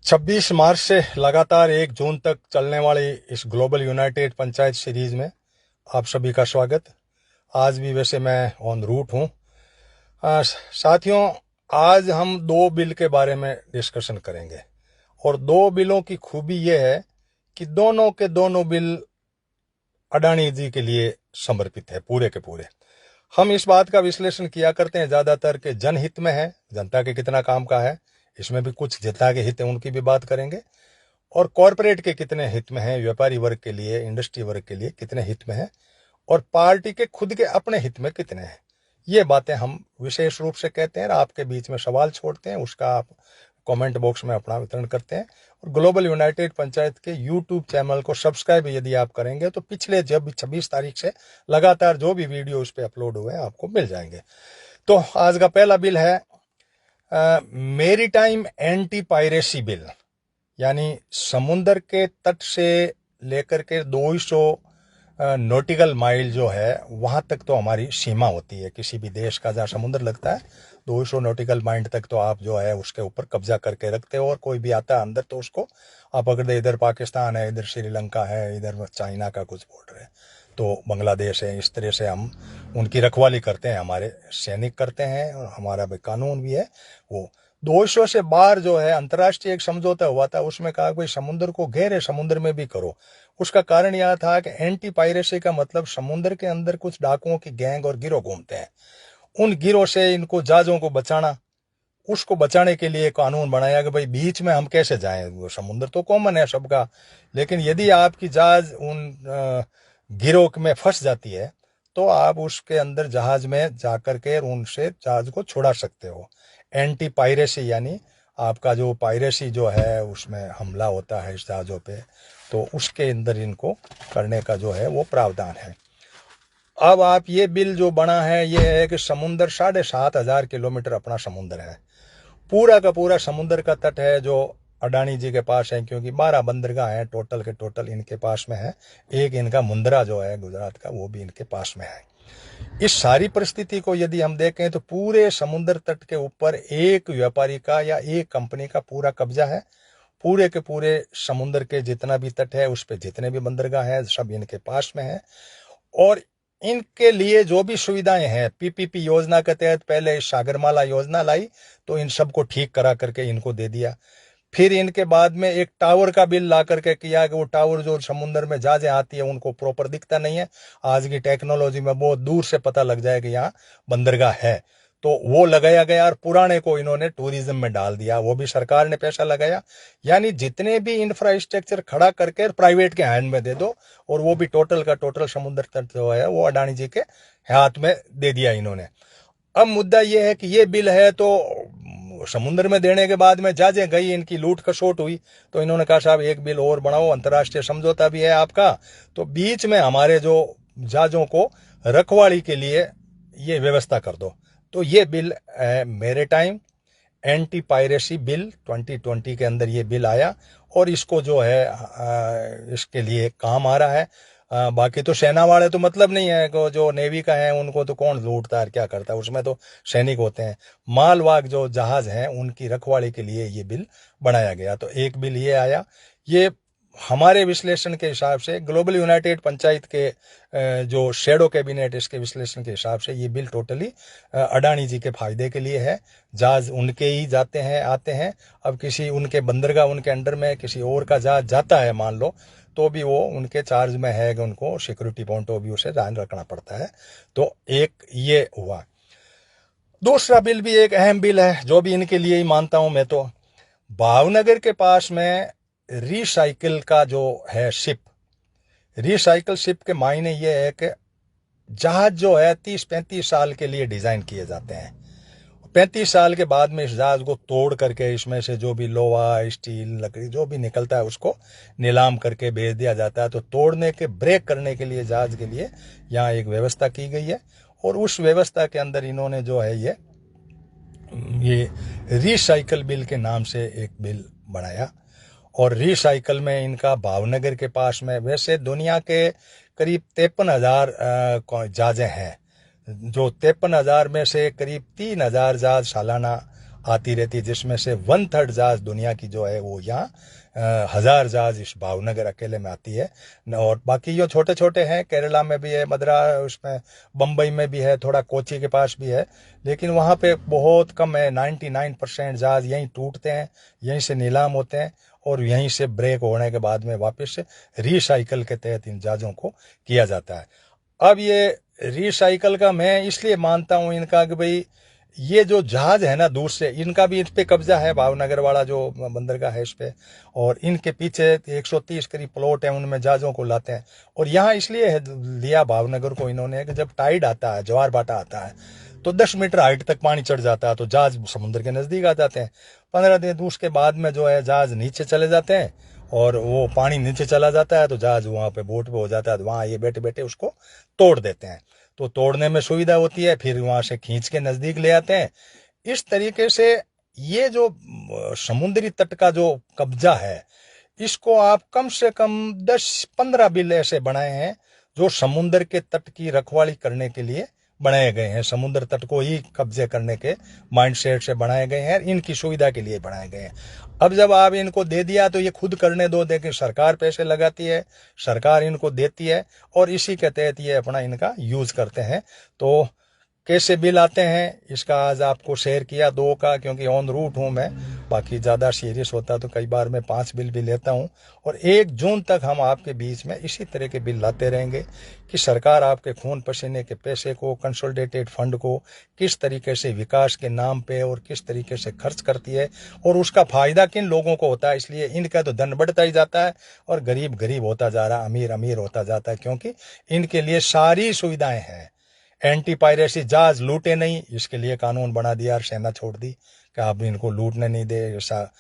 26 मार्च से लगातार 1 जून तक चलने वाली इस ग्लोबल यूनाइटेड पंचायत सीरीज में आप सभी का स्वागत। आज भी वैसे मैं ऑन रूट हूँ। साथियों, आज हम 2 बिल के बारे में डिस्कशन करेंगे और 2 बिलों की खूबी यह है कि दोनों के दोनों बिल अडानी जी के लिए समर्पित है, पूरे के पूरे। हम इस बात का विश्लेषण किया करते हैं ज़्यादातर कि जनहित में है, जनता के कितना काम का है, इसमें भी कुछ जनता के हित है उनकी भी बात करेंगे, और कॉरपोरेट के कितने हित में है, व्यापारी वर्ग के लिए, इंडस्ट्री वर्ग के लिए कितने हित में है, और पार्टी के खुद के अपने हित में कितने हैं। ये बातें हम विशेष रूप से कहते हैं और आपके बीच में सवाल छोड़ते हैं, उसका आप कमेंट बॉक्स में अपना वितरण करते हैं। और ग्लोबल यूनाइटेड पंचायत के यूट्यूब चैनल को सब्सक्राइब यदि आप करेंगे तो पिछले जब 26 तारीख से लगातार जो भी वीडियो उस पर अपलोड हुए हैं आपको मिल जाएंगे। तो आज का पहला बिल है मेरीटाइम एंटी पायरेसी बिल, यानी समुद्र के तट से लेकर के 200 नॉटिकल माइल जो है वहाँ तक तो हमारी सीमा होती है किसी भी देश का, जहाँ समुद्र लगता है 200 नॉटिकल माइल तक तो आप जो है उसके ऊपर कब्जा करके रखते हो, और कोई भी आता है अंदर तो उसको आप पकड़ते। इधर पाकिस्तान है, इधर श्रीलंका है, इधर चाइना का कुछ बॉर्डर है, तो बांग्लादेश है, इस तरह से हम उनकी रखवाली करते हैं, हमारे सैनिक करते हैं और हमारा भी कानून भी है। वो 200 से बाहर जो है अंतर्राष्ट्रीय एक समझौता हुआ था, उसमें कहा भाई समुद्र को गहरे समुद्र में भी करो। उसका कारण यह था कि एंटी पायरेसी का मतलब समुद्र के अंदर कुछ डाकुओं की गैंग और गिरोह घूमते हैं, उन गिरोह से इनको जहाजों को बचाना, उसको बचाने के लिए कानून बनाया कि भाई बीच में हम कैसे जाएं, वो समुद्र तो कॉमन है सबका, लेकिन यदि आपकी जहाज उन गिरोह में फंस जाती है तो आप उसके अंदर जहाज में जाकर के उनसे जहाज को छुड़ा सकते हो। एंटी पायरेसी यानी आपका जो पायरेसी जो है उसमें हमला होता है इस जहाज़ों पे, तो उसके अंदर इनको करने का जो है वो प्रावधान है। अब आप ये बिल जो बना है ये है कि समुद्र 7,500 किलोमीटर अपना समुद्र है, पूरा का पूरा समुद्र का तट है जो अडानी जी के पास है, क्योंकि 12 बंदरगाह हैं टोटल के टोटल इनके पास में है। एक इनका मुंद्रा जो है गुजरात का, वो भी इनके पास में है। इस सारी परिस्थिति को यदि हम देखें तो पूरे समुद्र तट के ऊपर एक व्यापारी का या एक कंपनी का पूरा कब्जा है। पूरे के पूरे समुद्र के जितना भी तट है उस पर जितने भी बंदरगाह हैं सब इनके पास में है, और इनके लिए जो भी सुविधाएं हैं पीपीपी योजना के तहत पहले सागरमाला योजना लाई तो इन सबको ठीक करा करके इनको दे दिया। फिर इनके बाद में एक टावर का बिल ला करके किया कि वो टावर जो समुद्र में जहाजें आती है उनको प्रॉपर दिखता नहीं है, आज की टेक्नोलॉजी में बहुत दूर से पता लग जाए कि यहाँ बंदरगाह है, तो वो लगाया गया, और पुराने को इन्होंने टूरिज्म में डाल दिया, वो भी सरकार ने पैसा लगाया। यानी जितने भी इंफ्रास्ट्रक्चर खड़ा करके प्राइवेट के हैंड में दे दो, और वो भी टोटल का टोटल समुद्र तट जो है वो अडानी जी के हाथ में दे दिया इन्होंने। अब मुद्दा ये है कि ये बिल है तो समुद्र में देने के बाद में जहाजें गई, इनकी लूट खसोट हुई, तो इन्होंने कहा साहब एक बिल और बनाओ, अंतर्राष्ट्रीय समझौता भी है आपका, तो बीच में हमारे जो जहाजों को रखवाली के लिए ये व्यवस्था कर दो। तो ये bill maritime anti piracy bill 2020 के अंदर ये बिल आया, और इसको जो है इसके लिए काम आ रहा है। बाकी तो सेना वाले तो मतलब नहीं है कि जो नेवी का है उनको तो कौन लूटता है क्या करता है, उसमें तो सैनिक होते हैं। मालवाहक जो जहाज हैं उनकी रखवाली के लिए ये बिल बनाया गया। तो एक बिल ये आया, ये हमारे विश्लेषण के हिसाब से ग्लोबल यूनाइटेड पंचायत के जो शेडो कैबिनेट इसके विश्लेषण के हिसाब से ये बिल टोटली अडानी जी के फायदे के लिए है। जहाज उनके ही जाते हैं आते हैं, अब किसी उनके बंदरगाह उनके अंडर में किसी और का जहाज जाता है मान लो, तो भी वो उनके चार्ज में है कि उनको सिक्योरिटी पॉइंट ऑफ व्यू से ध्यान रखना पड़ता है। तो एक ये हुआ। दूसरा बिल भी एक अहम बिल है जो भी इनके लिए ही मानता हूं मैं, तो भावनगर के पास में रिसाइकिल का जो है शिप, रिसाइकिल शिप के मायने ये है कि जहाज जो है 30-35 साल के लिए डिजाइन किए जाते हैं, 35 साल के बाद में इस जहाज को तोड़ करके इसमें से जो भी लोहा स्टील लकड़ी जो भी निकलता है उसको नीलाम करके बेच दिया जाता है। तो तोड़ने के ब्रेक करने के लिए जहाज के लिए यहाँ एक व्यवस्था की गई है, और उस व्यवस्था के अंदर इन्होंने जो है ये रिसाइकल बिल के नाम से एक बिल बनाया। और रिसाइकल में इनका भावनगर के पास में, वैसे दुनिया के करीब 53,000 जहाजें हैं, जो 53,000 में से करीब 3,000 जहाज सालाना आती रहती है, जिसमें से 1/3 जहाज दुनिया की जो है वो यहाँ 1000 जहाज इस भावनगर अकेले में आती है। और बाकी जो छोटे छोटे हैं, केरला में भी है, मद्रास उसमें, बम्बई में भी है, थोड़ा कोची के पास भी है, लेकिन वहाँ पे बहुत कम है। 99% जहाज यहीं टूटते हैं, यहीं से नीलाम होते हैं और यहीं से ब्रेक होने के बाद में वापस रिसाइकल के तहत इन जहाज़ों को किया जाता है। अब ये रिसाइकल का मैं इसलिए मानता हूँ इनका कि भाई ये जो जहाज है ना दूर से, इनका भी इस पे कब्जा है, भावनगर वाला जो बंदरगाह है इस पे, और इनके पीछे 130 करीब प्लॉट है, उनमें जहाज़ों को लाते हैं। और यहाँ इसलिए लिया भावनगर को इन्होंने कि जब टाइड आता है, ज्वार भाटा आता है, तो 10 मीटर हाइट तक पानी चढ़ जाता है, तो जहाज समुद्र के नज़दीक आ जाते हैं। 15 दिन उसके बाद में जो है जहाज नीचे चले जाते हैं, और वो पानी नीचे चला जाता है, तो जहाज वहाँ पे बोट पे हो जाता है, तो वहाँ ये बैठे बैठे उसको तोड़ देते हैं, तो तोड़ने में सुविधा होती है, फिर वहाँ से खींच के नज़दीक ले आते हैं। इस तरीके से ये जो समुद्री तट का जो कब्जा है, इसको आप कम से कम 10-15 बिल ऐसे बनाए हैं जो समुद्र के तट की रखवाली करने के लिए बनाए गए हैं, समुद्र तट को ही कब्जे करने के माइंडसेट से बनाए गए हैं, इनकी सुविधा के लिए बनाए गए हैं। अब जब आप इनको दे दिया तो ये खुद करने दो, देखिए सरकार पैसे लगाती है, सरकार इनको देती है, और इसी के तहत ये अपना इनका यूज करते हैं। तो कैसे बिल आते हैं इसका आज आपको शेयर किया 2 का, क्योंकि ऑन रूट हूँ मैं, बाकी ज़्यादा सीरियस होता तो कई बार मैं 5 बिल भी लेता हूँ। और 1 जून तक हम आपके बीच में इसी तरह के बिल लाते रहेंगे कि सरकार आपके खून पसीने के पैसे को, कंसोलिडेटेड फंड को किस तरीके से विकास के नाम पे और किस तरीके से खर्च करती है, और उसका फ़ायदा किन लोगों को होता है। इसलिए इनका तो धन बढ़ता ही जाता है और गरीब गरीब होता जा रहा, अमीर अमीर होता जाता है, क्योंकि इनके लिए सारी सुविधाएं हैं। एंटी पायरेसी, जहाज लूटे नहीं, इसके लिए कानून बना दिया और सेना छोड़ दी कि आप इनको लूटने नहीं दे, ऐसा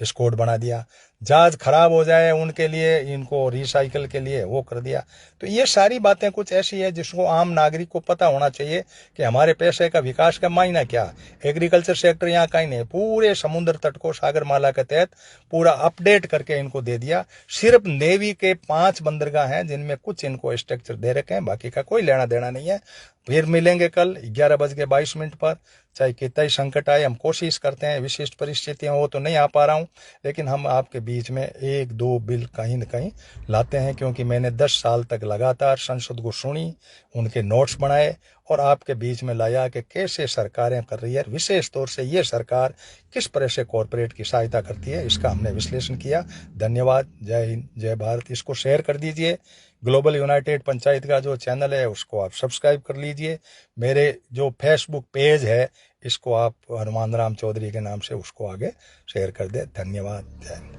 स्कोड बना दिया। जहाज खराब हो जाए उनके लिए, इनको रिसाइकल के लिए वो कर दिया। तो ये सारी बातें कुछ ऐसी है जिसको आम नागरिक को पता होना चाहिए कि हमारे पैसे का विकास का मायना क्या। एग्रीकल्चर सेक्टर यहाँ कहीं नहीं, पूरे समुद्र तट को सागरमाला के तहत पूरा अपडेट करके इनको दे दिया। सिर्फ नेवी के 5 बंदरगाह हैं जिनमें कुछ इनको स्ट्रक्चर दे रखे हैं, बाकी का कोई लेना देना नहीं है। फिर मिलेंगे कल 11:22 पर, चाहे कितना ही संकट आए। हम कोशिश करते हैं, विशिष्ट परिस्थितियां हो तो नहीं आ पा रहा हूं, लेकिन हम आपके बीच में 1-2 बिल कहीं न कहीं लाते हैं, क्योंकि मैंने 10 साल तक लगातार संसद को सुनी, उनके नोट्स बनाए और आपके बीच में लाया कि कैसे सरकारें कर रही है, विशेष तौर से ये सरकार किस तरह से कॉरपोरेट की सहायता करती है, इसका हमने विश्लेषण किया। धन्यवाद। जय हिंद, जय भारत। इसको शेयर कर दीजिए। ग्लोबल यूनाइटेड पंचायत का जो चैनल है उसको आप सब्सक्राइब कर लीजिए। मेरे जो फेसबुक पेज है इसको आप हनुमान राम चौधरी के नाम से उसको आगे शेयर कर दें। धन्यवाद। जय हिंद।